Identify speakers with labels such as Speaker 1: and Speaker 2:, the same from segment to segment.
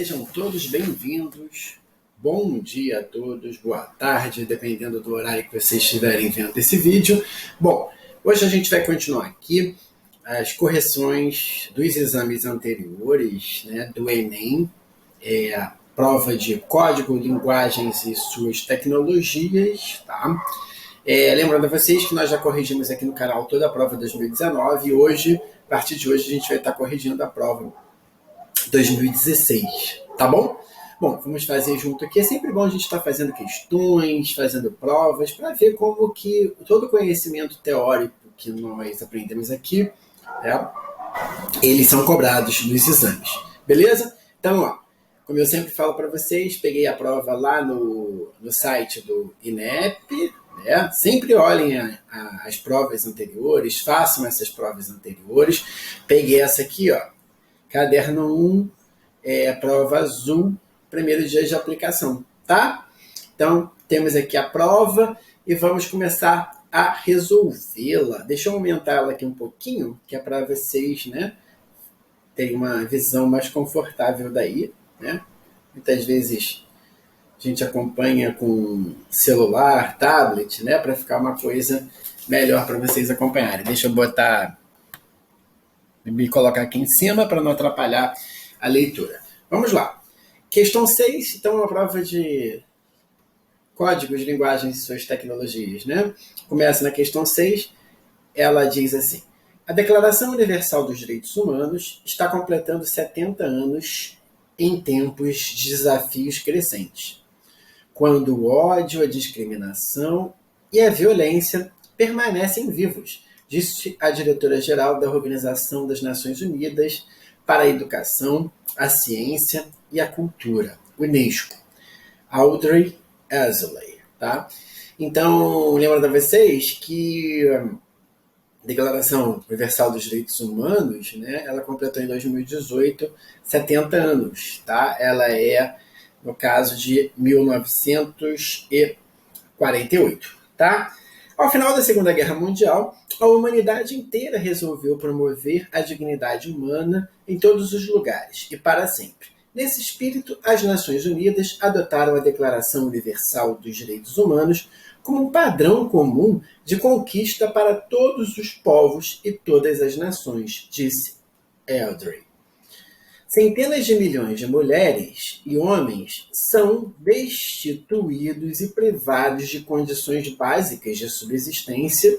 Speaker 1: Sejam todos bem-vindos. Bom dia a todos, boa tarde, dependendo do horário que vocês estiverem vendo esse vídeo. Bom, hoje a gente vai continuar aqui as correções dos exames anteriores, né, do Enem, a prova de código, linguagens e suas tecnologias, tá? Lembrando a vocês que nós já corrigimos aqui no canal toda a prova 2019 e hoje, a partir de hoje, a gente vai estar corrigindo a prova 2016, tá bom? Bom, vamos fazer junto aqui. É sempre bom a gente estar fazendo questões, fazendo provas, para ver como que todo o conhecimento teórico que nós aprendemos aqui, eles são cobrados nos exames, beleza? Então, ó, como eu sempre falo para vocês, peguei a prova lá no site do INEP, né? Sempre olhem as provas anteriores, façam essas provas anteriores. Peguei essa aqui, ó, Caderno 1, prova azul, primeiro dia de aplicação, tá? Então, temos aqui a prova e vamos começar a resolvê-la. Deixa eu aumentar ela aqui um pouquinho, que é para vocês, né, terem uma visão mais confortável daí, né? Muitas vezes a gente acompanha com celular, tablet, né, para ficar uma coisa melhor para vocês acompanharem. Deixa eu me colocar aqui em cima para não atrapalhar a leitura. Vamos lá. Questão 6, então, uma prova de códigos, linguagens e suas tecnologias, né? Começa na questão 6, ela diz assim: a Declaração Universal dos Direitos Humanos está completando 70 anos em tempos de desafios crescentes, quando o ódio, a discriminação e a violência permanecem vivos, disse a diretora-geral da Organização das Nações Unidas para a Educação, a Ciência e a Cultura, Unesco, Audrey Azoulay. Tá? Então, lembro a vocês que a Declaração Universal dos Direitos Humanos, né, ela completou em 2018 70 anos. Tá? Ela é, no caso, de 1948. Tá? Ao final da Segunda Guerra Mundial, a humanidade inteira resolveu promover a dignidade humana em todos os lugares e para sempre. Nesse espírito, as Nações Unidas adotaram a Declaração Universal dos Direitos Humanos como um padrão comum de conquista para todos os povos e todas as nações, disse Audrey. Centenas de milhões de mulheres e homens são destituídos e privados de condições básicas de subsistência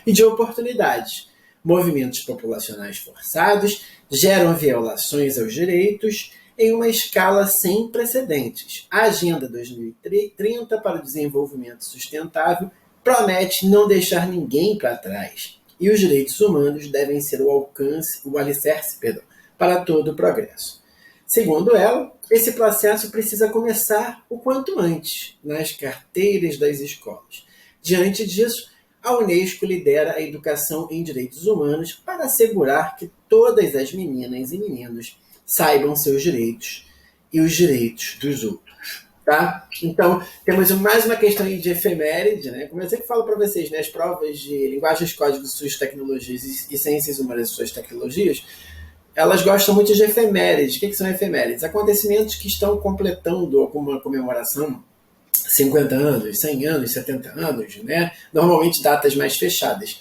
Speaker 1: e de oportunidades. Movimentos populacionais forçados geram violações aos direitos em uma escala sem precedentes. A Agenda 2030 para o Desenvolvimento Sustentável promete não deixar ninguém para trás. E os direitos humanos devem ser o alicerce para todo o progresso. Segundo ela, esse processo precisa começar o quanto antes, nas carteiras das escolas. Diante disso, a Unesco lidera a educação em direitos humanos para assegurar que todas as meninas e meninos saibam seus direitos e os direitos dos outros. Tá? Então, temos mais uma questão aí de efeméride, né? Como eu sempre falo para vocês, né, as provas de linguagens, códigos, suas tecnologias e ciências humanas e suas tecnologias, elas gostam muito de efemérides. O que são efemérides? Acontecimentos que estão completando alguma comemoração, 50 anos, 100 anos, 70 anos, né? Normalmente datas mais fechadas.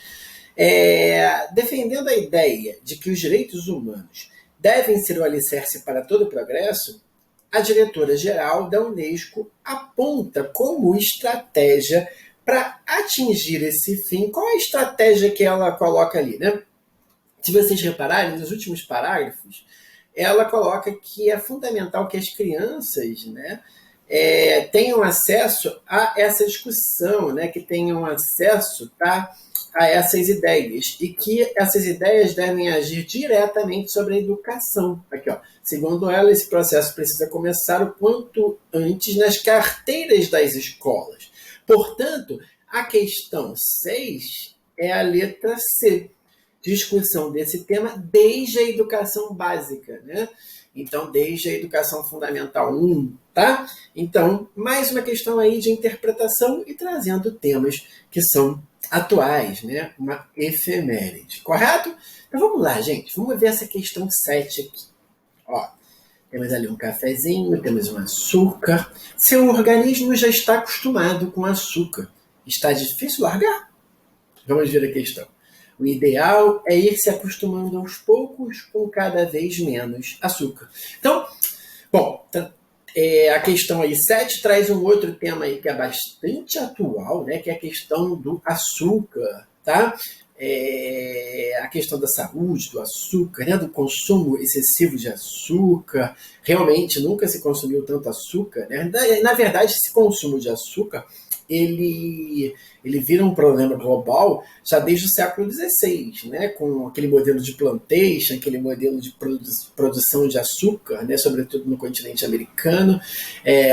Speaker 1: Defendendo a ideia de que os direitos humanos devem ser o alicerce para todo o progresso, a diretora-geral da Unesco aponta como estratégia para atingir esse fim. Qual é a estratégia que ela coloca ali, né? Se vocês repararem, nos últimos parágrafos, ela coloca que é fundamental que as crianças, né, tenham acesso a essa discussão, né, que tenham acesso, tá, a essas ideias, e que essas ideias devem agir diretamente sobre a educação. Aqui, ó. Segundo ela, esse processo precisa começar o quanto antes nas carteiras das escolas. Portanto, a questão 6 é a letra C. Discussão desse tema desde a educação básica, né? Então, desde a educação fundamental 1, tá? Então, mais uma questão aí de interpretação e trazendo temas que são atuais, né? Uma efeméride, correto? Então, vamos lá, gente. Vamos ver essa questão 7 aqui. Ó, Temos ali um cafezinho, temos um açúcar. Seu organismo já está acostumado com açúcar. Está difícil largar? Vamos ver a questão. O ideal é ir se acostumando aos poucos com cada vez menos açúcar. Então, bom, a questão aí 7 traz um outro tema aí que é bastante atual, né, que é a questão do açúcar, tá? A questão da saúde, do açúcar, né, do consumo excessivo de açúcar. Realmente nunca se consumiu tanto açúcar, né? Na verdade, esse consumo de açúcar ele vira um problema global já desde o século XVI, né? Com aquele modelo de plantation, aquele modelo de produção de açúcar, né? Sobretudo no continente americano,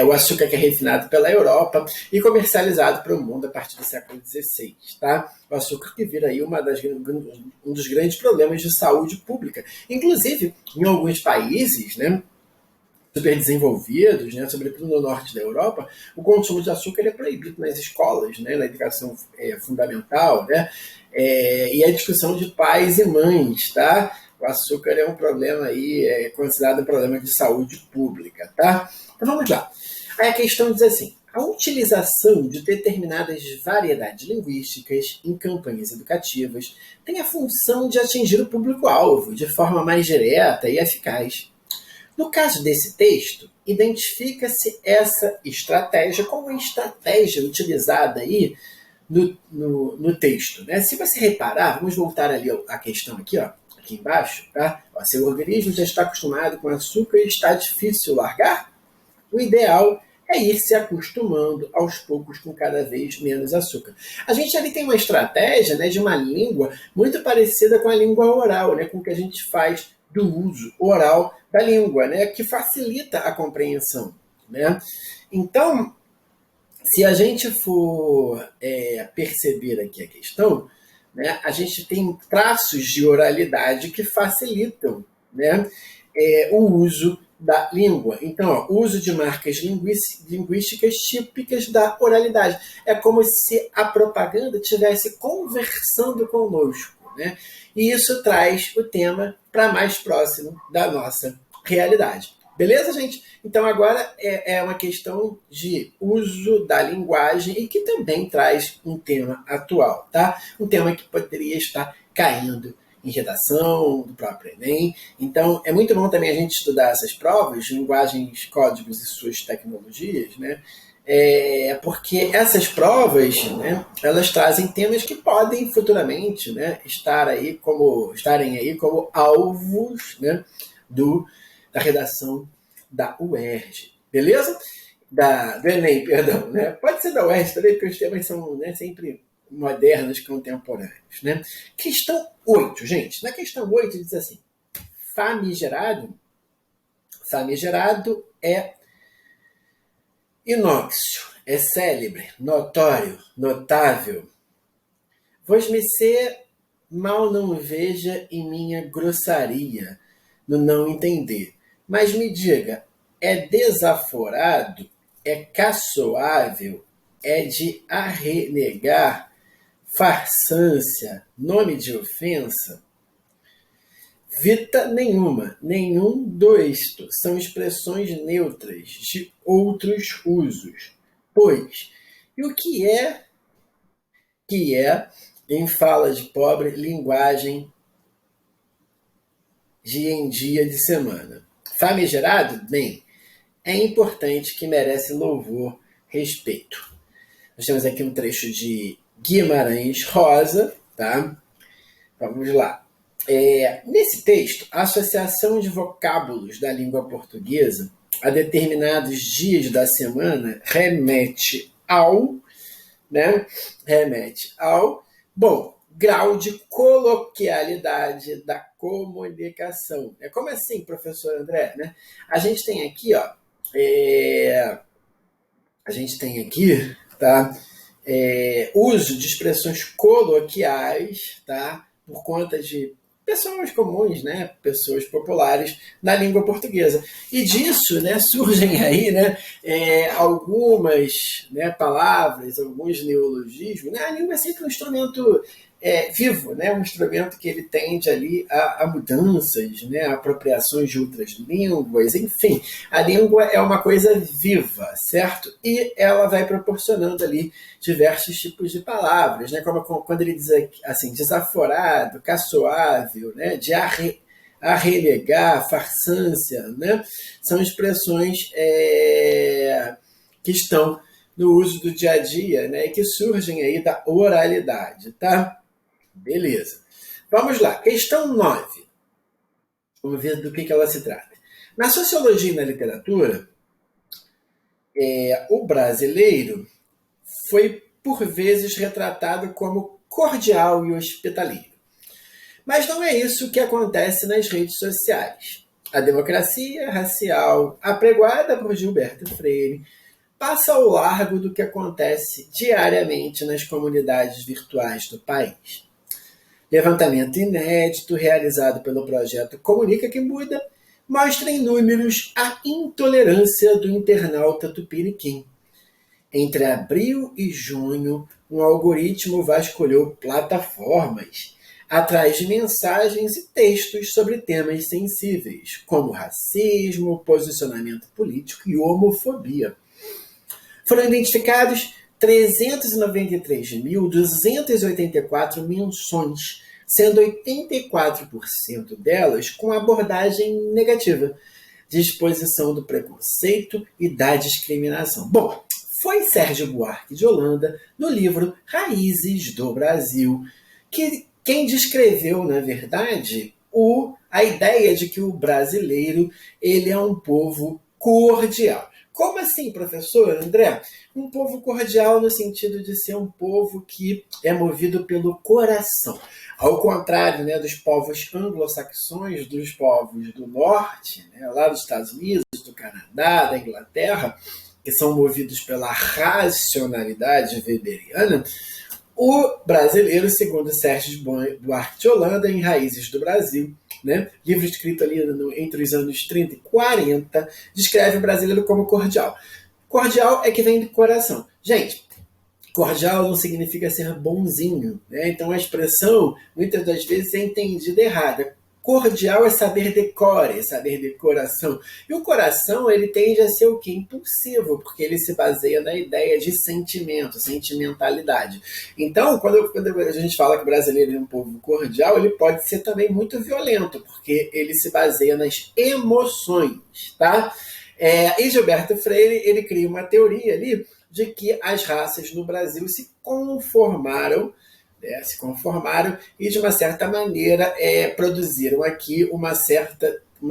Speaker 1: o açúcar que é refinado pela Europa e comercializado para o mundo a partir do século XVI. Tá? O açúcar que vira aí um dos grandes problemas de saúde pública. Inclusive, em alguns países, né, super desenvolvidos, né, sobretudo no norte da Europa, o consumo de açúcar é proibido nas escolas, né, na educação fundamental, né, e a discussão de pais e mães, tá? O açúcar é um problema aí, é considerado um problema de saúde pública, tá? Então vamos lá. Aí a questão diz assim: a utilização de determinadas variedades linguísticas em campanhas educativas tem a função de atingir o público-alvo de forma mais direta e eficaz. No caso desse texto, identifica-se essa estratégia como uma estratégia utilizada aí no texto. Né? Se você reparar, vamos voltar ali à questão aqui, ó, aqui embaixo. Tá? Ó, seu organismo já está acostumado com açúcar e está difícil largar? O ideal é ir se acostumando aos poucos com cada vez menos açúcar. A gente ali tem uma estratégia, né, de uma língua muito parecida com a língua oral, né, com o que a gente faz do uso oral da língua, né, que facilita a compreensão. Né? Então, se a gente for perceber aqui a questão, né, a gente tem traços de oralidade que facilitam, né, o uso da língua. Então, ó, uso de marcas linguísticas típicas da oralidade. É como se a propaganda estivesse conversando conosco. Né? E isso traz o tema para mais próximo da nossa realidade. Beleza, gente? Então agora é uma questão de uso da linguagem e que também traz um tema atual, tá? Um tema que poderia estar caindo em redação do próprio Enem. Então é muito bom também a gente estudar essas provas, linguagens, códigos e suas tecnologias, né? Porque essas provas, né, elas trazem temas que podem futuramente, né, estarem aí como alvos, né, da redação da UERJ. Beleza? Do Enem, perdão. Né? Pode ser da UERJ também, porque os temas são, né, sempre modernos, contemporâneos. Né? Questão 8, gente. Na questão 8 diz assim: famigerado é inóxio, é célebre, notório, notável. Vos-me-se mal não veja em minha grossaria, no não entender. Mas me diga, é desaforado, é caçoável, é de arrenegar, farsância, nome de ofensa? Vita nenhuma, nenhum do isto, são expressões neutras de outros usos. Pois, e o que é, em fala de pobre, linguagem de em dia de semana? Famigerado? Bem, é importante, que merece louvor, respeito. Nós temos aqui um trecho de Guimarães Rosa, tá? Vamos lá. Nesse texto, a associação de vocábulos da língua portuguesa a determinados dias da semana remete ao, grau de coloquialidade da comunicação. Como assim, professor André? Né? A gente tem aqui, ó, tá? Uso de expressões coloquiais, tá? Por conta de pessoas comuns, né? Pessoas populares na língua portuguesa. E disso, né, surgem aí, né, algumas, né, palavras, alguns neologismos. Né? A língua é sempre um instrumento vivo, né? Um instrumento que ele tende ali a mudanças, né? A apropriações de outras línguas, enfim, a língua é uma coisa viva, certo? E ela vai proporcionando ali diversos tipos de palavras, né? Como quando ele diz assim, desaforado, caçoável, né? De arrelegar, farsância, né? São expressões que estão no uso do dia a dia, né? E que surgem aí da oralidade, tá? Beleza. Vamos lá. Questão 9. Vamos ver do que ela se trata. Na sociologia e na literatura, o brasileiro foi, por vezes, retratado como cordial e hospitaleiro. Mas não é isso que acontece nas redes sociais. A democracia racial, apregoada por Gilberto Freire, passa ao largo do que acontece diariamente nas comunidades virtuais do país. Levantamento inédito realizado pelo projeto Comunica que Muda mostra em números a intolerância do internauta tupiniquim. Entre abril e junho, um algoritmo vasculhou plataformas atrás de mensagens e textos sobre temas sensíveis, como racismo, posicionamento político e homofobia. Foram identificados 393.284 menções, sendo 84% delas com abordagem negativa, de exposição do preconceito e da discriminação. Bom, foi Sérgio Buarque de Holanda, no livro Raízes do Brasil, que quem descreveu, na verdade, a ideia de que o brasileiro ele é um povo cordial. Como assim, professor André? Um povo cordial no sentido de ser um povo que é movido pelo coração. Ao contrário, né, dos povos anglo-saxões, dos povos do norte, né, lá dos Estados Unidos, do Canadá, da Inglaterra, que são movidos pela racionalidade weberiana, o brasileiro, segundo Sérgio Buarque de Holanda, em Raízes do Brasil, né, livro escrito ali entre os anos 30 e 40, descreve o brasileiro como cordial. Cordial é que vem do coração. Gente, cordial não significa ser bonzinho, né? Então a expressão, muitas das vezes, é entendida errada. Cordial é saber decore, saber de coração. E o coração, ele tende a ser o quê? Impulsivo, porque ele se baseia na ideia de sentimento, sentimentalidade. Então, quando a gente fala que o brasileiro é um povo cordial, ele pode ser também muito violento, porque ele se baseia nas emoções, tá? E Gilberto Freire, ele cria uma teoria ali de que as raças no Brasil se conformaram e, de uma certa maneira, produziram aqui uma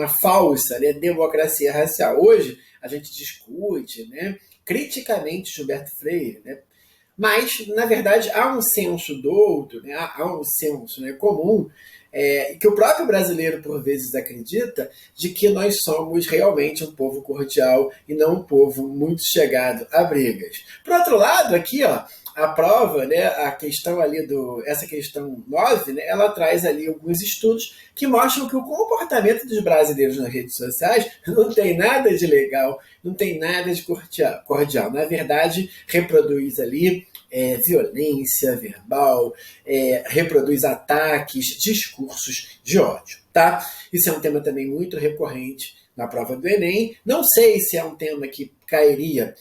Speaker 1: falsa, né, democracia racial. Hoje, a gente discute, né, criticamente Gilberto Freire, né, mas, na verdade, há um senso douto, né, há um senso, né, comum, que o próprio brasileiro, por vezes, acredita de que nós somos realmente um povo cordial e não um povo muito chegado a brigas. Por outro lado, aqui, ó, a prova, né, a questão ali essa questão 9, né, ela traz ali alguns estudos que mostram que o comportamento dos brasileiros nas redes sociais não tem nada de legal, não tem nada de cordial. Na verdade, reproduz ali violência verbal, reproduz ataques, discursos de ódio, tá? Isso é um tema também muito recorrente na prova do Enem. Não sei se é um tema que cairia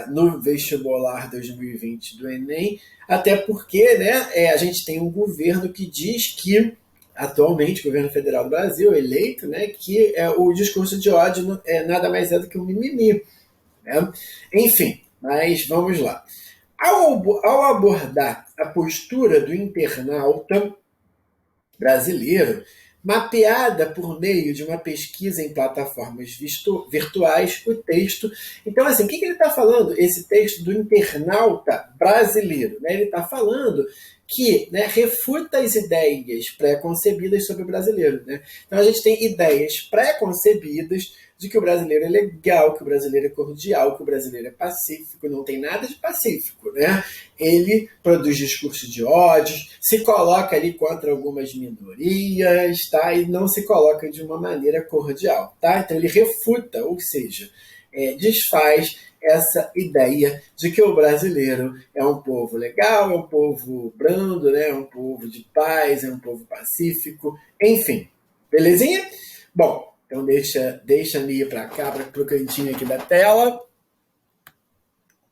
Speaker 1: no vestibular 2020 do Enem, até porque, né, a gente tem um governo que diz que, atualmente, o governo federal do Brasil, eleito, né, que o discurso de ódio nada mais é do que um mimimi. Né? Enfim, mas vamos lá. Ao abordar a postura do internauta brasileiro, mapeada por meio de uma pesquisa em plataformas virtuais, o texto. Então, assim, o que ele está falando? Esse texto do internauta brasileiro, né? Ele está falando que, né, refuta as ideias pré-concebidas sobre o brasileiro. Né? Então, a gente tem ideias pré-concebidas de que o brasileiro é legal, que o brasileiro é cordial, que o brasileiro é pacífico. Não tem nada de pacífico, né? Ele produz discurso de ódio, se coloca ali contra algumas minorias, tá? E não se coloca de uma maneira cordial, tá? Então ele refuta, ou seja, desfaz essa ideia de que o brasileiro é um povo legal, é um povo brando, né? É um povo de paz, é um povo pacífico, enfim. Belezinha? Bom, então deixa-me ir para cá, para o cantinho aqui da tela,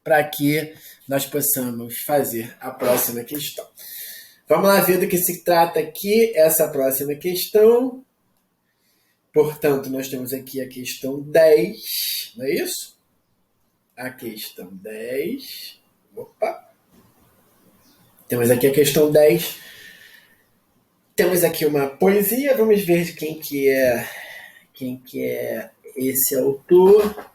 Speaker 1: para que nós possamos fazer a próxima questão. Vamos lá ver do que se trata aqui essa próxima questão. Portanto, nós temos aqui a questão 10, não é isso? A questão 10. Opa! Temos aqui a questão 10. Temos aqui uma poesia. Vamos ver de quem que é esse autor.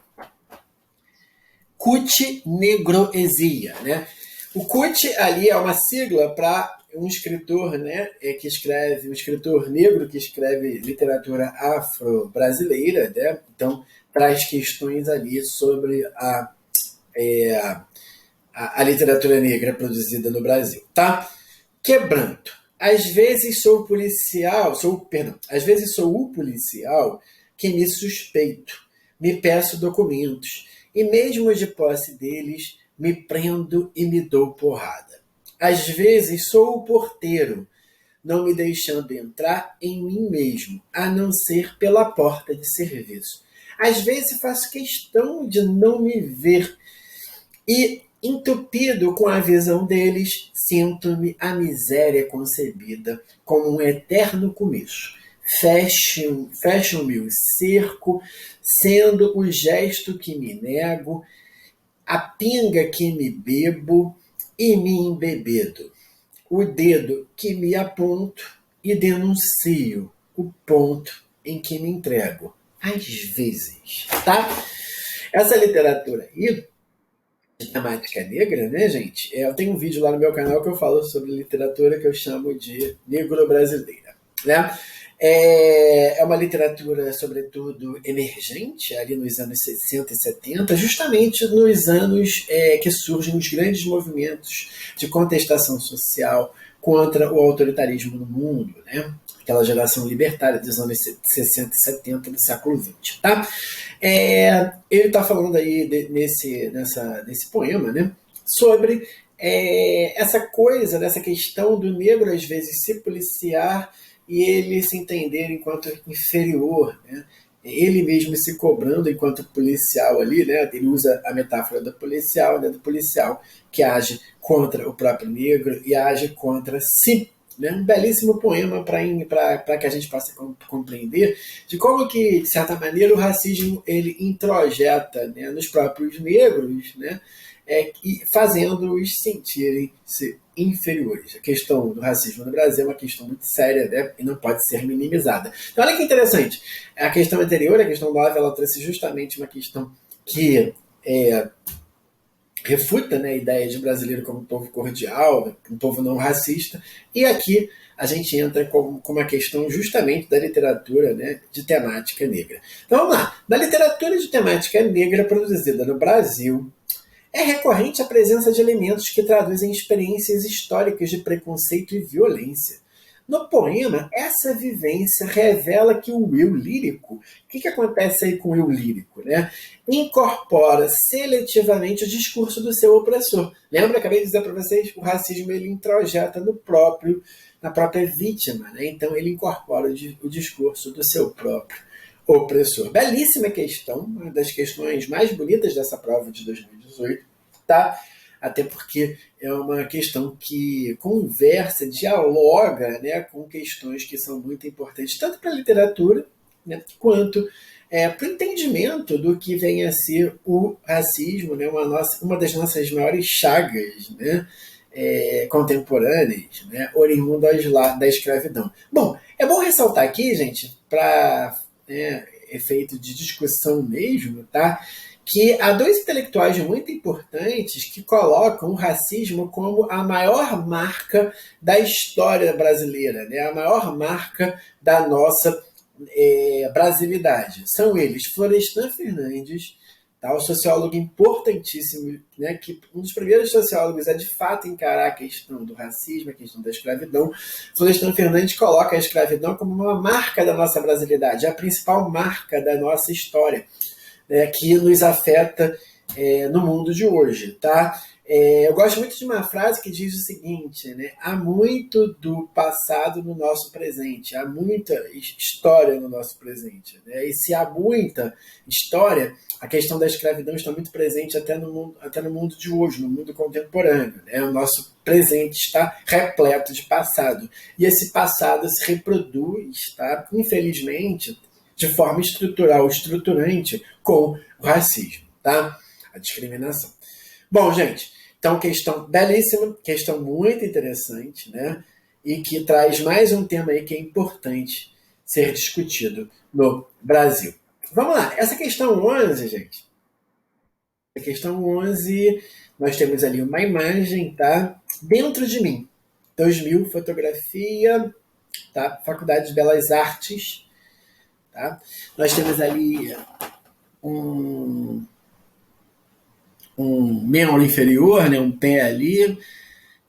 Speaker 1: Cut Negroesia, né? O Cut ali é uma sigla para um escritor, né, que escreve, um escritor negro que escreve literatura afro-brasileira, né? Então traz questões ali sobre a literatura negra produzida no Brasil, tá? Quebranto. Às vezes sou o policial que me suspeito, me peço documentos, e mesmo de posse deles, me prendo e me dou porrada. Às vezes sou o porteiro, não me deixando entrar em mim mesmo, a não ser pela porta de serviço. Às vezes faço questão de não me ver e, entupido com a visão deles, sinto-me a miséria concebida como um eterno começo. Fecham-me o cerco, sendo o gesto que me nego, a pinga que me bebo e me embebedo, o dedo que me aponto e denuncio o ponto em que me entrego. Às vezes, tá? Essa literatura aí, de temática negra, né, gente? Eu tenho um vídeo lá no meu canal que eu falo sobre literatura que eu chamo de negro-brasileira, né? É uma literatura, sobretudo, emergente, ali nos anos 60 e 70, justamente nos anos que surgem os grandes movimentos de contestação social contra o autoritarismo no mundo, né? Aquela geração libertária dos anos 60 e 70 do século XX. Tá? Ele está falando aí nesse poema, né, sobre essa coisa, dessa questão do negro às vezes se policiar e ele se entender enquanto inferior, né? Ele mesmo se cobrando enquanto policial ali, né? Ele usa a metáfora do policial, né? Do policial que age contra o próprio negro e age contra si. Né? Um belíssimo poema para que a gente possa compreender de como que, de certa maneira, o racismo ele introjeta, né, nos próprios negros, né, e fazendo-os sentirem-se inferiores. A questão do racismo no Brasil é uma questão muito séria, né, e não pode ser minimizada. Então, olha que interessante. A questão anterior, a questão 9, ela trouxe justamente uma questão que refuta, né, a ideia de brasileiro como um povo cordial, um povo não racista, e aqui a gente entra com uma questão justamente da literatura, né, de temática negra. Então vamos lá. Na literatura de temática negra produzida no Brasil, é recorrente a presença de elementos que traduzem experiências históricas de preconceito e violência. No poema, essa vivência revela que o eu lírico, o que acontece aí com o eu lírico, né? Incorpora seletivamente o discurso do seu opressor. Lembra? Acabei de dizer para vocês, o racismo ele introjeta na própria vítima, né? Então ele incorpora o discurso do seu próprio opressor. Belíssima questão, uma das questões mais bonitas dessa prova de 2018, tá? Até porque é uma questão que conversa, dialoga, né, com questões que são muito importantes, tanto para a literatura, né, quanto para o entendimento do que vem a ser o racismo, né, uma das nossas maiores chagas, né, contemporâneas, né, oriundas lá da escravidão. Bom, é bom ressaltar aqui, gente, para efeito de discussão mesmo, tá? Que há dois intelectuais muito importantes que colocam o racismo como a maior marca da história brasileira, né? A maior marca da nossa brasilidade. São eles Florestan Fernandes, tá? O sociólogo importantíssimo, né? Que um dos primeiros sociólogos a de fato encarar a questão do racismo, a questão da escravidão. Florestan Fernandes coloca a escravidão como uma marca da nossa brasilidade, a principal marca da nossa história. que nos afeta no mundo de hoje, tá? Eu gosto muito de uma frase que diz o seguinte, né? Há muito do passado no nosso presente, há muita história no nosso presente, né? E se há muita história, a questão da escravidão está muito presente até no mundo de hoje, no mundo contemporâneo, né? O nosso presente está repleto de passado. E esse passado se reproduz, tá? Infelizmente, de forma estrutural, estruturante, com o racismo, tá? A discriminação. Bom, gente, então questão belíssima, questão muito interessante, né? E que traz mais um tema aí que é importante ser discutido no Brasil. Vamos lá, essa questão 11, gente. A questão 11, nós temos ali uma imagem, tá? Dentro de mim. 2000, fotografia, tá? Faculdade de Belas Artes, tá? Nós temos ali um membro inferior, né, um pé ali,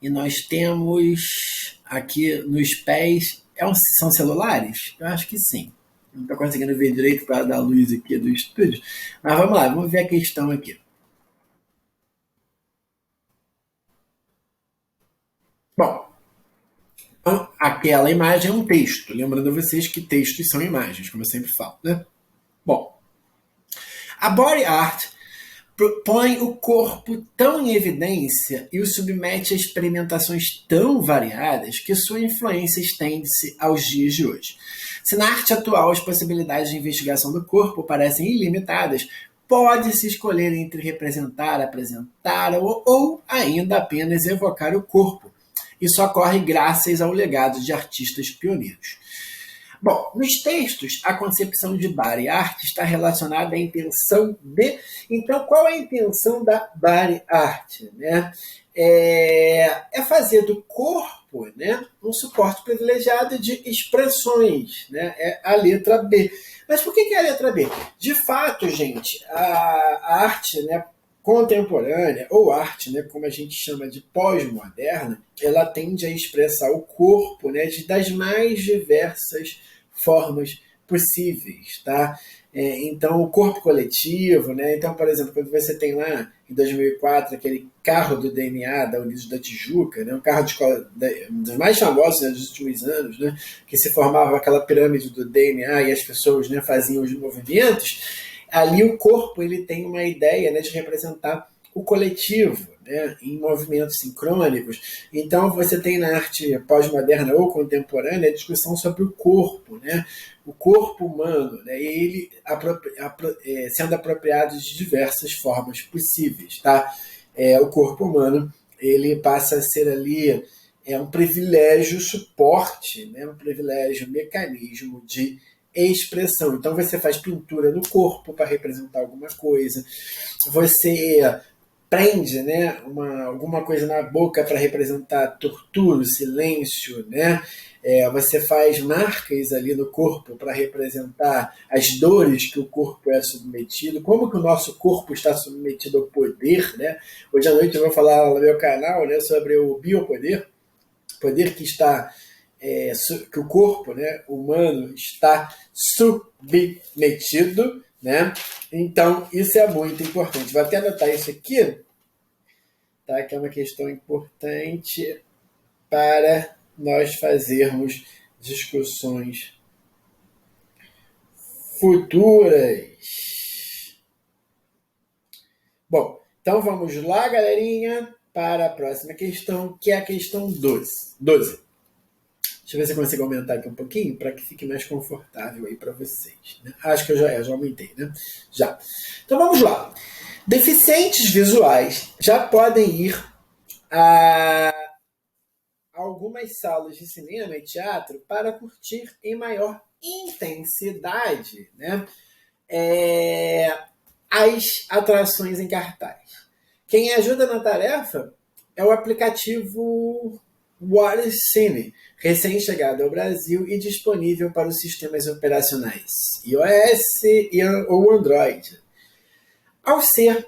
Speaker 1: e nós temos aqui nos pés, são celulares? Eu acho que sim. Não estou conseguindo ver direito para dar luz aqui do estúdio. Mas vamos lá, vamos ver a questão aqui. Bom, então, aquela imagem é um texto. Lembrando a vocês que textos são imagens, como eu sempre falo, né? Bom, a body art põe o corpo tão em evidência e o submete a experimentações tão variadas que sua influência estende-se aos dias de hoje. Se na arte atual as possibilidades de investigação do corpo parecem ilimitadas, pode-se escolher entre representar, apresentar ou ainda apenas evocar o corpo. Isso ocorre graças ao legado de artistas pioneiros. Bom, nos textos, a concepção de body art está relacionada à intenção de... Então, qual é a intenção da body art? Né? É fazer do corpo, né, um suporte privilegiado de expressões. Né? É a letra B. Mas por que é a letra B? De fato, gente, a arte, né, contemporânea, ou arte, né, como a gente chama de pós-moderna, ela tende a expressar o corpo, né, das mais diversas formas possíveis, tá? Então, o corpo coletivo, né? Então, por exemplo, quando você tem lá, em 2004, aquele carro do DNA da Unidos da Tijuca, né? Um carro de escola, um dos mais famosos, né, dos últimos anos, né? Que se formava aquela pirâmide do DNA e as pessoas, né, faziam os movimentos. Ali o corpo ele tem uma ideia, né, de representar o coletivo, né, em movimentos sincrônicos. Então você tem na arte pós-moderna ou contemporânea a discussão sobre o corpo, né, o corpo humano, né, ele sendo apropriado de diversas formas possíveis. Tá? O corpo humano ele passa a ser ali um privilégio suporte, né, um privilégio mecanismo de expressão. Então você faz pintura no corpo para representar alguma coisa, você prende, né, alguma coisa na boca para representar tortura, silêncio, né? Você faz marcas ali no corpo para representar as dores que o corpo é submetido, como que o nosso corpo está submetido ao poder, né? Hoje à noite eu vou falar no meu canal, né, sobre o biopoder, poder que está que o corpo, né, humano está submetido, né? Então isso é muito importante. Vou até anotar isso aqui, tá? Que é uma questão importante para nós fazermos discussões futuras. Bom, então vamos lá, galerinha, para a próxima questão, que é a questão 12. Deixa eu ver se eu consigo aumentar aqui um pouquinho para que fique mais confortável aí para vocês. Né? Acho que eu já aumentei, né? Já. Então vamos lá. Deficientes visuais já podem ir a algumas salas de cinema e teatro para curtir em maior intensidade, né, as atrações em cartaz. Quem ajuda na tarefa é o aplicativo WaterCine, recém-chegado ao Brasil e disponível para os sistemas operacionais iOS ou Android. Ao ser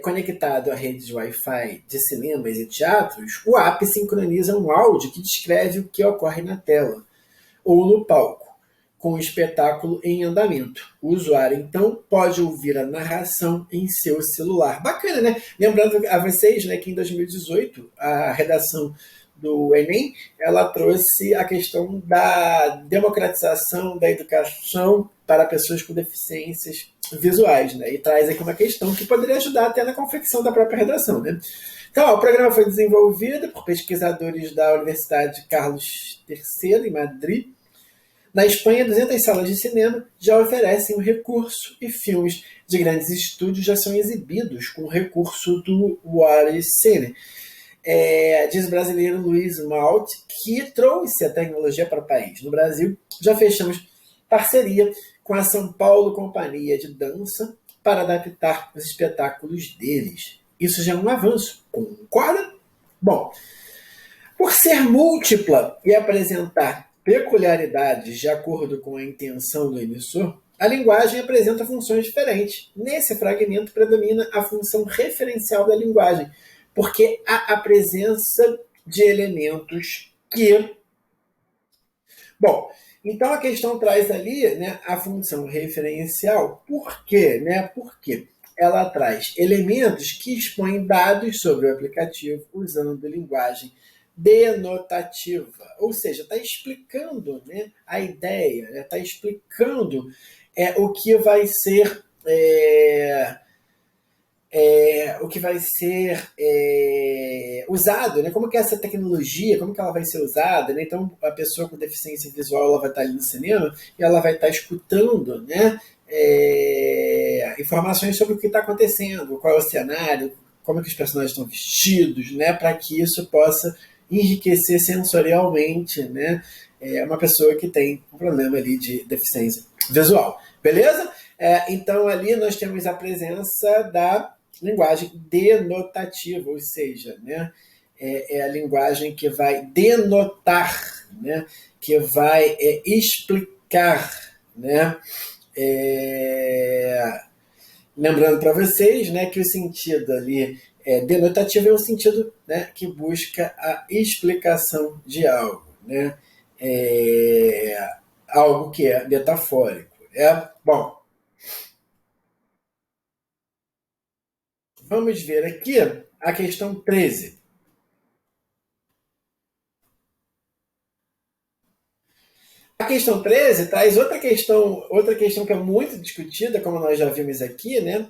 Speaker 1: conectado à rede de Wi-Fi de cinemas e teatros, o app sincroniza um áudio que descreve o que ocorre na tela ou no palco, com o espetáculo em andamento. O usuário, então, pode ouvir a narração em seu celular. Bacana, né? Lembrando a vocês, né, que em 2018, a redação do Enem, ela trouxe a questão da democratização da educação para pessoas com deficiências visuais, né? E traz aqui uma questão que poderia ajudar até na confecção da própria redação, né? Então, ó, o programa foi desenvolvido por pesquisadores da Universidade Carlos III, em Madrid. Na Espanha, 200 salas de cinema já oferecem o recurso e filmes de grandes estúdios já são exibidos com o recurso do Warecine. Diz o brasileiro Luiz Malt, que trouxe a tecnologia para o país. No Brasil, já fechamos parceria com a São Paulo Companhia de Dança para adaptar os espetáculos deles. Isso já é um avanço, concorda? Bom, por ser múltipla e apresentar peculiaridades de acordo com a intenção do emissor, a linguagem apresenta funções diferentes. Nesse fragmento predomina a função referencial da linguagem, porque há a presença de elementos que... Bom, então a questão traz ali, né, a função referencial. Por quê? Né? Porque ela traz elementos que expõem dados sobre o aplicativo usando linguagem denotativa, ou seja, está explicando, né, a ideia, está explicando o que vai ser usado, né? Como que essa tecnologia, como que ela vai ser usada, né? Então, a pessoa com deficiência visual ela vai estar ali no cinema e ela vai estar escutando, né, informações sobre o que está acontecendo, qual é o cenário, como que os personagens estão vestidos, né, para que isso possa enriquecer sensorialmente, né, uma pessoa que tem um problema ali de deficiência visual. Beleza? Então, ali nós temos a presença da linguagem denotativa, ou seja, né, é a linguagem que vai denotar, né, que vai explicar, né, lembrando para vocês, né, que o sentido ali denotativo é o sentido, né, que busca a explicação de algo, né, algo que é metafórico. Bom, vamos ver aqui a questão 13. A questão 13 traz outra questão que é muito discutida, como nós já vimos aqui, né,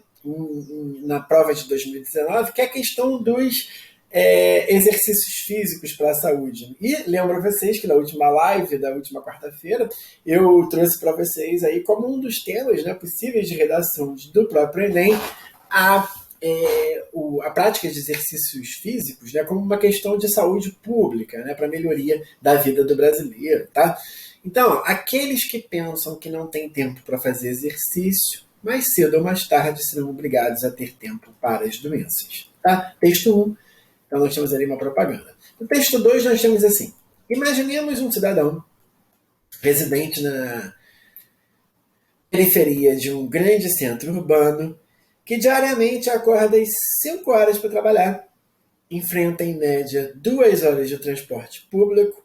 Speaker 1: na prova de 2019, que é a questão dos exercícios físicos para a saúde. E lembro vocês que na última live da última quarta-feira eu trouxe para vocês aí como um dos temas, né, possíveis de redação do próprio Enem a prática de exercícios físicos, né, como uma questão de saúde pública, né, para melhoria da vida do brasileiro, tá? Então, aqueles que pensam que não tem tempo para fazer exercício, mais cedo ou mais tarde serão obrigados a ter tempo para as doenças. Tá? Texto 1, então nós temos ali uma propaganda. No texto 2 nós temos assim: imaginemos um cidadão residente na periferia de um grande centro urbano que diariamente acorda às 5 horas para trabalhar, enfrenta em média 2 horas de transporte público,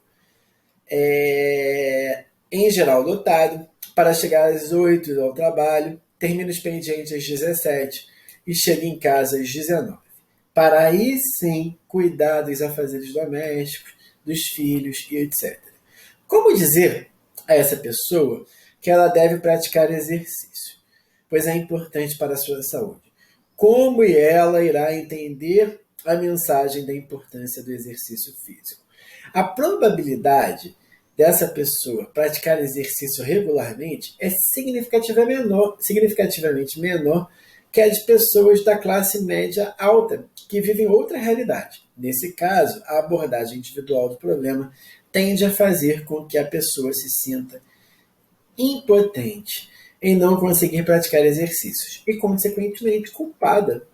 Speaker 1: em geral lotado, para chegar às 8 ao trabalho, termina o expediente às 17 e chega em casa às 19, para aí sim cuidar dos afazeres domésticos, dos filhos e etc. Como dizer a essa pessoa que ela deve praticar exercício, pois é importante para a sua saúde? Como ela irá entender a mensagem da importância do exercício físico? A probabilidade dessa pessoa praticar exercício regularmente é significativamente menor que a de pessoas da classe média alta, que vivem outra realidade. Nesse caso, a abordagem individual do problema tende a fazer com que a pessoa se sinta impotente em não conseguir praticar exercícios e, consequentemente, culpada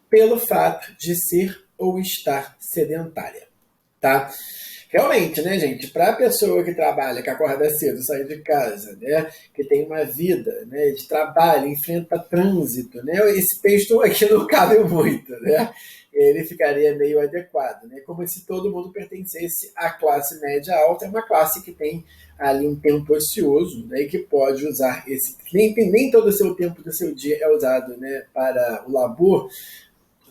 Speaker 1: pelo fato de ser ou estar sedentária. Tá? Realmente, né, gente, para a pessoa que trabalha, que acorda cedo, sai de casa, né, que tem uma vida, né, de trabalho, enfrenta trânsito, né, esse texto aqui não cabe muito, né, ele ficaria meio adequado, né, como se todo mundo pertencesse à classe média alta, é uma classe que tem ali um tempo ocioso, né, e que pode usar esse, nem todo o seu tempo do seu dia é usado, né, para o labor,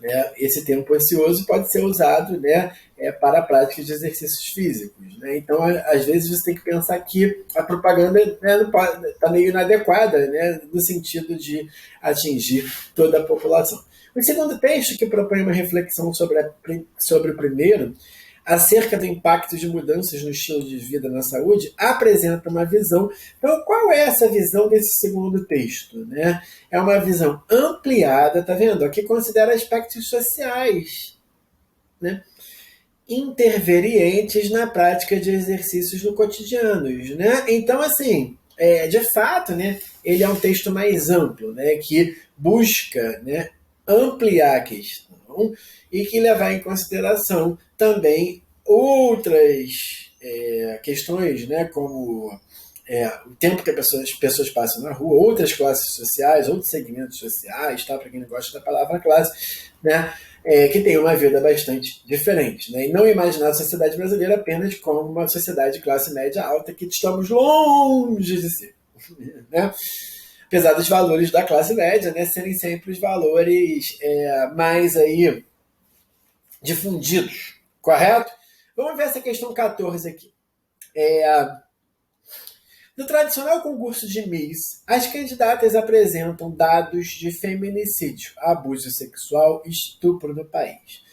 Speaker 1: né, esse tempo ocioso pode ser usado, né, para a prática de exercícios físicos. Né? Então, às vezes, você tem que pensar que a propaganda está meio inadequada, né, no sentido de atingir toda a população. O segundo texto, que propõe uma reflexão sobre o primeiro, acerca do impacto de mudanças no estilo de vida na saúde, apresenta uma visão. Então, qual é essa visão desse segundo texto? Né? É uma visão ampliada, tá vendo? Que considera aspectos sociais, né? Intervenientes na prática de exercícios no cotidianos, né? Então, assim, de fato, né, ele é um texto mais amplo, né, que busca, né, ampliar a questão e que levar em consideração também outras questões, né, como o tempo que as pessoas passam na rua, outras classes sociais, outros segmentos sociais, tá? Para quem não gosta da palavra classe, né? Que tem uma vida bastante diferente. Né? E não imaginar a sociedade brasileira apenas como uma sociedade de classe média alta que estamos longe de ser. Né? Apesar dos valores da classe média, né, serem sempre os valores mais aí difundidos, correto? Vamos ver essa questão 14 aqui. No tradicional concurso de Miss, as candidatas apresentam dados de feminicídio, abuso sexual e estupro no país.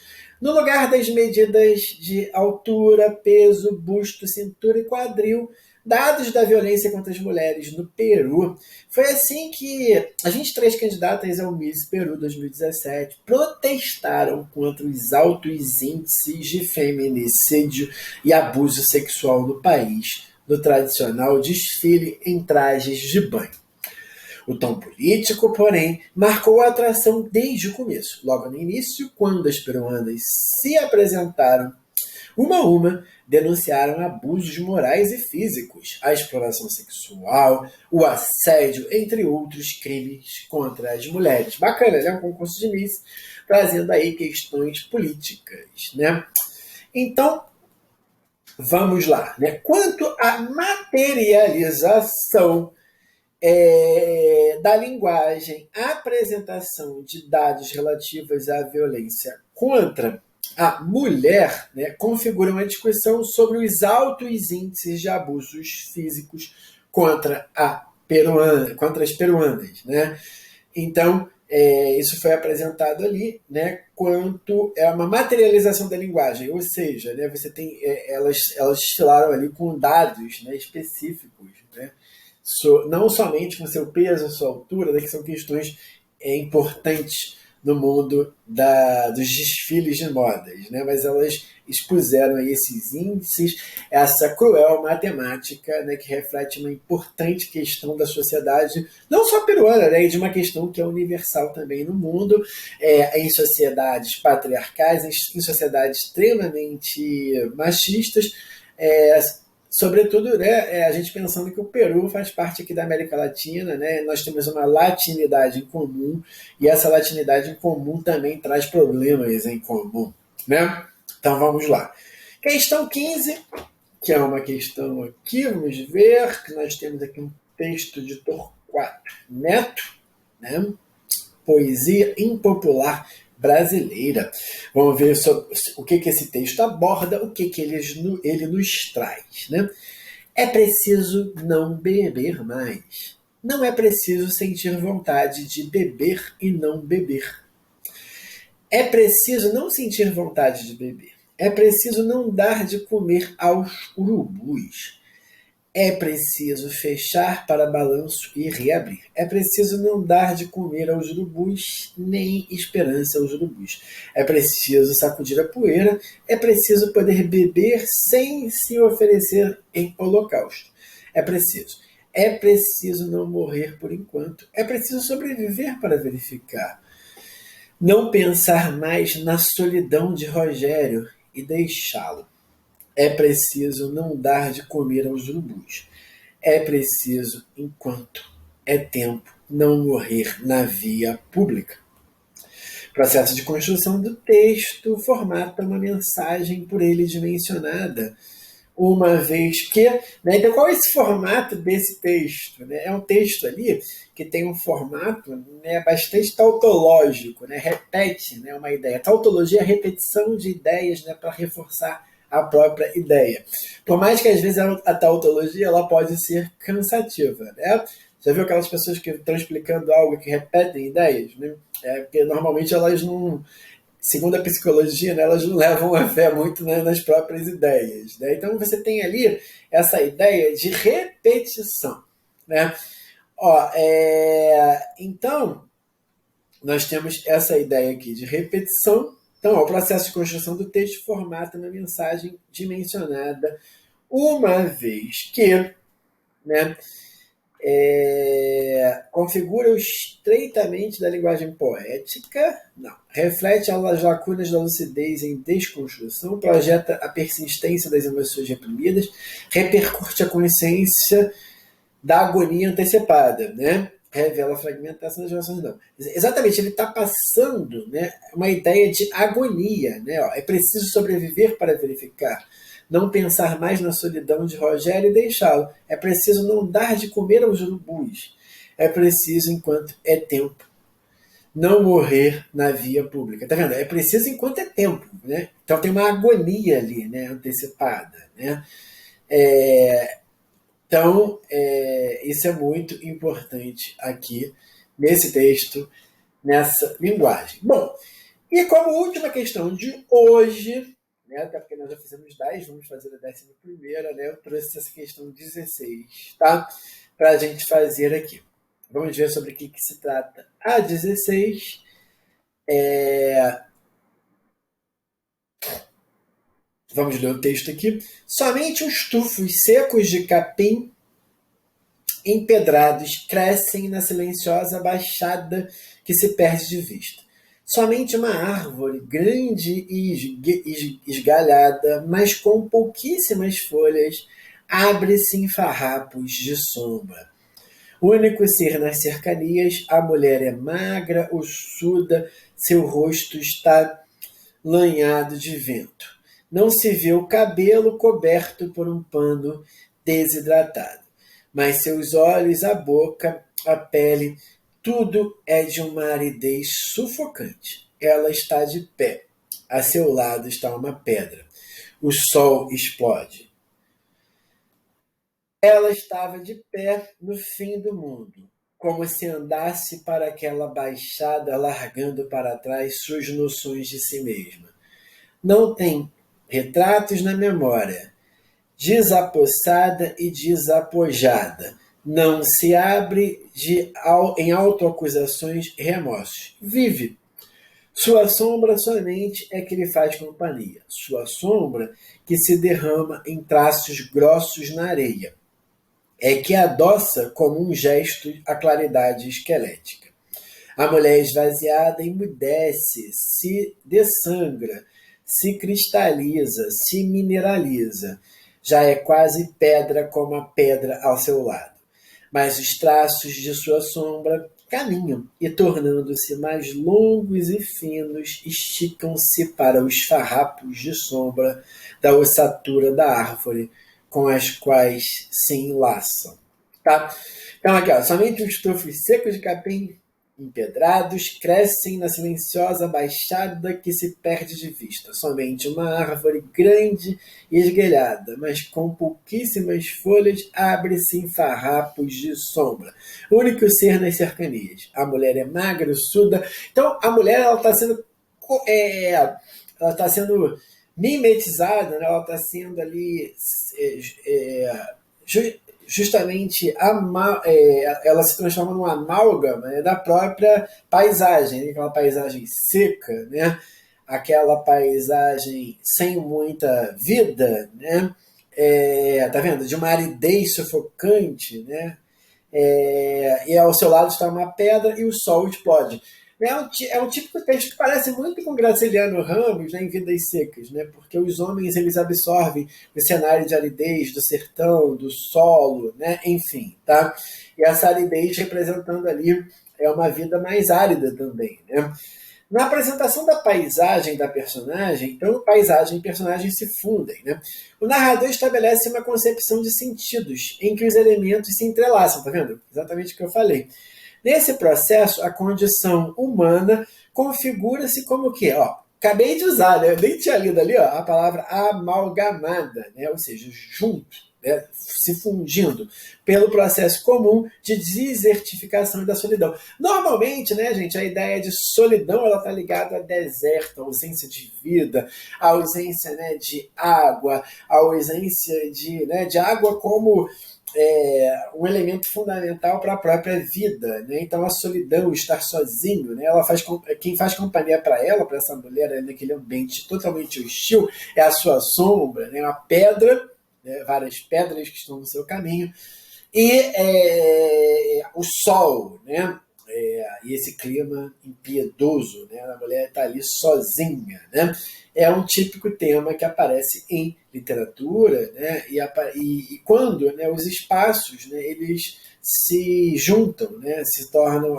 Speaker 1: No lugar das medidas de altura, peso, busto, cintura e quadril, dados da violência contra as mulheres no Peru. Foi assim que as 23 candidatas ao Miss Peru 2017 protestaram contra os altos índices de feminicídio e abuso sexual no país, no tradicional desfile em trajes de banho. O tom político, porém, marcou a atração desde o começo. Logo no início, quando as peruanas se apresentaram, uma a uma, denunciaram abusos morais e físicos, a exploração sexual, o assédio, entre outros crimes contra as mulheres. Bacana, né? Um concurso de Miss, trazendo aí questões políticas, né? Então, vamos lá. Né? Quanto à materialização da linguagem, apresentação de dados relativos à violência contra a mulher, né, configura uma discussão sobre os altos índices de abusos físicos contra contra as peruanas. Né? Então, isso foi apresentado ali, né, quanto é uma materialização da linguagem, ou seja, né, você tem, elas desfilaram ali com dados, né, específicos, né, não somente com seu peso, sua altura, né, que são questões importantes no mundo dos desfiles de modas, né? Mas elas expuseram aí esses índices, essa cruel matemática, né, que reflete uma importante questão da sociedade, não só peruana, né, e de uma questão que é universal também no mundo, em sociedades patriarcais, em sociedades extremamente machistas, sobretudo, né, a gente pensando que o Peru faz parte aqui da América Latina, né, nós temos uma latinidade em comum, e essa latinidade em comum também traz problemas em comum. Né? Então vamos lá. Questão 15, que é uma questão aqui, vamos ver, que nós temos aqui um texto de Torquato Neto, né? Poesia impopular brasileira. Vamos ver o que esse texto aborda, o que ele nos traz. Né? É preciso não beber mais. Não é preciso sentir vontade de beber e não beber. É preciso não sentir vontade de beber. É preciso não dar de comer aos urubus. É preciso fechar para balanço e reabrir. É preciso não dar de comer aos urubus, nem esperança aos urubus. É preciso sacudir a poeira. É preciso poder beber sem se oferecer em holocausto. É preciso. É preciso não morrer por enquanto. É preciso sobreviver para verificar. Não pensar mais na solidão de Rogério e deixá-lo. É preciso não dar de comer aos urubus. É preciso, enquanto é tempo, não morrer na via pública. O processo de construção do texto formata uma mensagem por ele dimensionada, uma vez que. Né, então, qual é esse formato desse texto? Né? É um texto ali que tem um formato, né, bastante tautológico, né? Repete, né, uma ideia. Tautologia é a repetição de ideias, né, para reforçar a própria ideia. Por mais que às vezes a tautologia ela pode ser cansativa. Né? Já viu aquelas pessoas que estão explicando algo que repetem ideias? Né? Porque normalmente elas não, segundo a psicologia, né, elas não levam a fé muito, né, nas próprias ideias. Né? Então você tem ali essa ideia de repetição. Né? Então, nós temos essa ideia aqui de repetição. Então, o processo de construção do texto formata uma mensagem dimensionada, uma vez que, né, configura-o estreitamente da linguagem poética, não, reflete as lacunas da lucidez em desconstrução, projeta a persistência das emoções reprimidas, repercute a consciência da agonia antecipada, né? Revela a fragmentação das relações não. Exatamente, ele está passando, né, uma ideia de agonia. Né? Ó, é preciso sobreviver para verificar. Não pensar mais na solidão de Rogério e deixá-lo. É preciso não dar de comer aos urubus. É preciso, enquanto é tempo, não morrer na via pública. Tá vendo? É preciso enquanto é tempo. Né? Então tem uma agonia ali, né, antecipada. Né? Então, isso é muito importante aqui nesse texto, nessa linguagem. Bom, e como última questão de hoje, né, até porque nós já fizemos 10, vamos fazer a 11ª, né, eu trouxe essa questão 16, tá? Para a gente fazer aqui. Vamos ver sobre o que se trata a 16. Vamos ler o texto aqui. Somente os tufos secos de capim empedrados crescem na silenciosa baixada que se perde de vista. Somente uma árvore grande e esgalhada, mas com pouquíssimas folhas, abre-se em farrapos de sombra. O único ser nas cercanias, a mulher é magra, ossuda, seu rosto está lanhado de vento. Não se vê o cabelo coberto por um pano desidratado, mas seus olhos, a boca, a pele, tudo é de uma aridez sufocante. Ela está de pé. A seu lado está uma pedra. O sol explode. Ela estava de pé no fim do mundo, como se andasse para aquela baixada, largando para trás suas noções de si mesma. Não tem retratos na memória, desapossada e desapojada. Não se abre em autoacusações e remorsos. Vive. Sua sombra somente é que lhe faz companhia. Sua sombra que se derrama em traços grossos na areia. É que adoça como um gesto a claridade esquelética. A mulher esvaziada emudece, se dessangra, se cristaliza, se mineraliza. Já é quase pedra como a pedra ao seu lado. Mas os traços de sua sombra caminham e, tornando-se mais longos e finos, esticam-se para os farrapos de sombra da ossatura da árvore com as quais se enlaçam. Tá? Então, aqui, ó, somente os tufos secos de capim empedrados crescem na silenciosa baixada que se perde de vista. Somente uma árvore grande e esguelhada, mas com pouquíssimas folhas, abre-se em farrapos de sombra. O único ser nas cercanias. A mulher é magra, suda. Então, a mulher ela está sendo mimetizada, né? Ela está sendo ali justamente ela se transforma numa amálgama, né, da própria paisagem, né, aquela paisagem seca, né, aquela paisagem sem muita vida, né, tá vendo? De uma aridez sufocante, né, e ao seu lado está uma pedra e o sol explode. É um típico texto que parece muito com Graciliano Ramos, né, em Vidas Secas, né, porque os homens eles absorvem o cenário de aridez do sertão, do solo, né, enfim, tá? E essa aridez representando ali uma vida mais árida também, né? Na apresentação da paisagem da personagem, então paisagem e personagem se fundem. Né? O narrador estabelece uma concepção de sentidos em que os elementos se entrelaçam, tá vendo? Exatamente o que eu falei. Nesse processo, a condição humana configura-se como o quê? Ó, acabei de usar, né? Eu nem tinha lido ali ó, a palavra amalgamada, né? Ou seja, junto, né? Se fundindo pelo processo comum de desertificação e da solidão. Normalmente, né, gente, a ideia de solidão ela está ligada a deserto, a ausência de vida, a ausência, né, de água, a ausência de água como um elemento fundamental para a própria vida, né? Então a solidão, estar sozinho, né? Quem faz companhia para ela, para essa mulher naquele ambiente totalmente hostil, é a sua sombra, né? Uma pedra, né? Várias pedras que estão no seu caminho e o sol, né? E esse clima impiedoso, né? A mulher está ali sozinha, né? É um típico tema que aparece em literatura, né? E quando, né, os espaços, né, eles se juntam, né, se tornam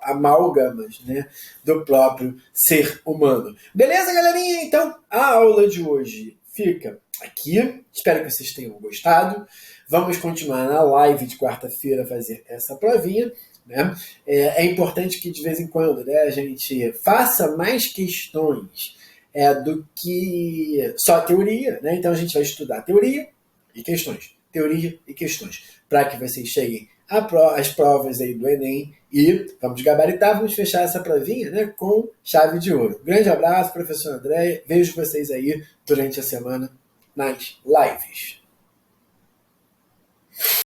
Speaker 1: amálgamas, né, do próprio ser humano. Beleza, galerinha? Então, a aula de hoje fica aqui. Espero que vocês tenham gostado. Vamos continuar na live de quarta-feira a fazer essa provinha. Né? É importante que de vez em quando, né, a gente faça mais questões do que só teoria. Né? Então a gente vai estudar teoria e questões, para que vocês cheguem às provas aí do Enem e vamos gabaritar, vamos fechar essa provinha, né, com chave de ouro. Grande abraço, professor André. Vejo vocês aí durante a semana nas lives.